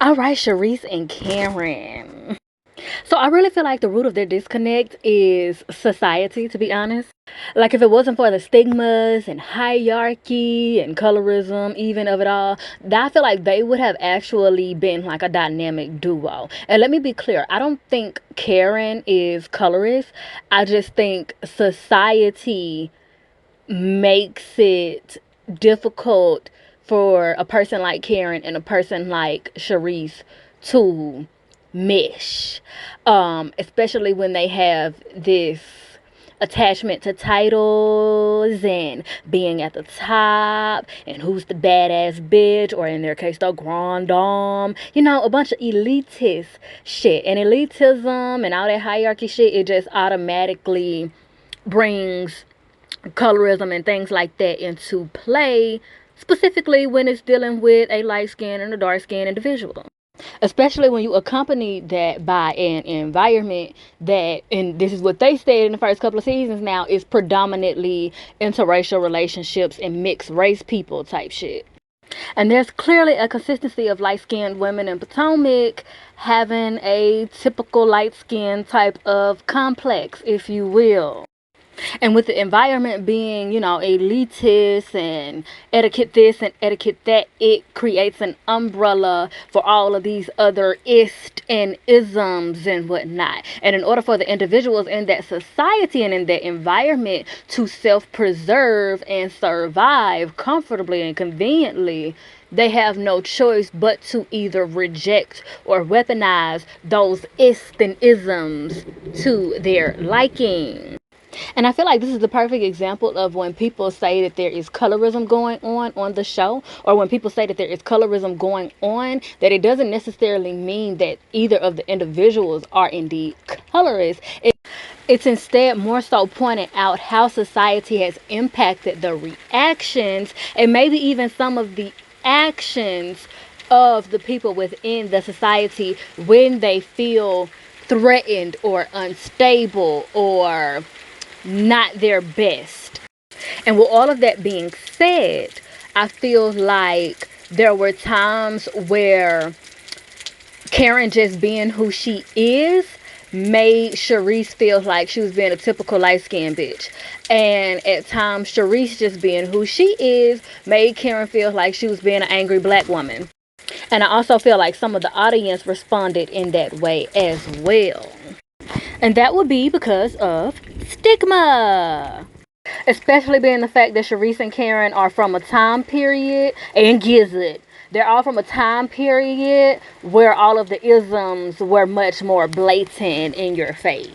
All right, Charisse and Karen. So I really feel like the root of their disconnect is society, to be honest. Like if it wasn't for the stigmas and hierarchy and colorism, even of it all, I feel like they would have actually been like a dynamic duo. And let me be clear, I don't think Karen is colorist. I just think society makes it difficult for a person like Karen and a person like Charisse to mesh, especially when they have this attachment to titles and being at the top and who's the badass bitch, or in their case the grand dame, a bunch of elitist shit. And elitism and all that hierarchy shit, it just automatically brings colorism and things like that into play, specifically when it's dealing with a light skinned and a dark skinned individual. Especially when you accompany that by an environment that, and this is what they said in the first couple of seasons now, is predominantly interracial relationships and mixed race people type shit. And there's clearly a consistency of light skinned women in Potomac having a typical light skinned type of complex, if you will. And with the environment being, elitist and etiquette this and etiquette that, it creates an umbrella for all of these other ist and isms and whatnot. And in order for the individuals in that society and in that environment to self-preserve and survive comfortably and conveniently, they have no choice but to either reject or weaponize those ist and isms to their liking. And I feel like this is the perfect example of when people say that there is colorism going on the show, or when people say that there is colorism going on, that it doesn't necessarily mean that either of the individuals are indeed colorist. It's instead more so pointing out how society has impacted the reactions and maybe even some of the actions of the people within the society when they feel threatened or unstable or not their best. And with all of that being said, I feel like there were times where Karen just being who she is made Charisse feel like she was being a typical light-skinned bitch. And at times, Charisse just being who she is made Karen feel like she was being an angry black woman. And I also feel like some of the audience responded in that way as well. And that would be because of stigma. Especially being the fact that Charisse and Karen are from a time period, and Gizzard, they're all from a time period where all of the isms were much more blatant in your face.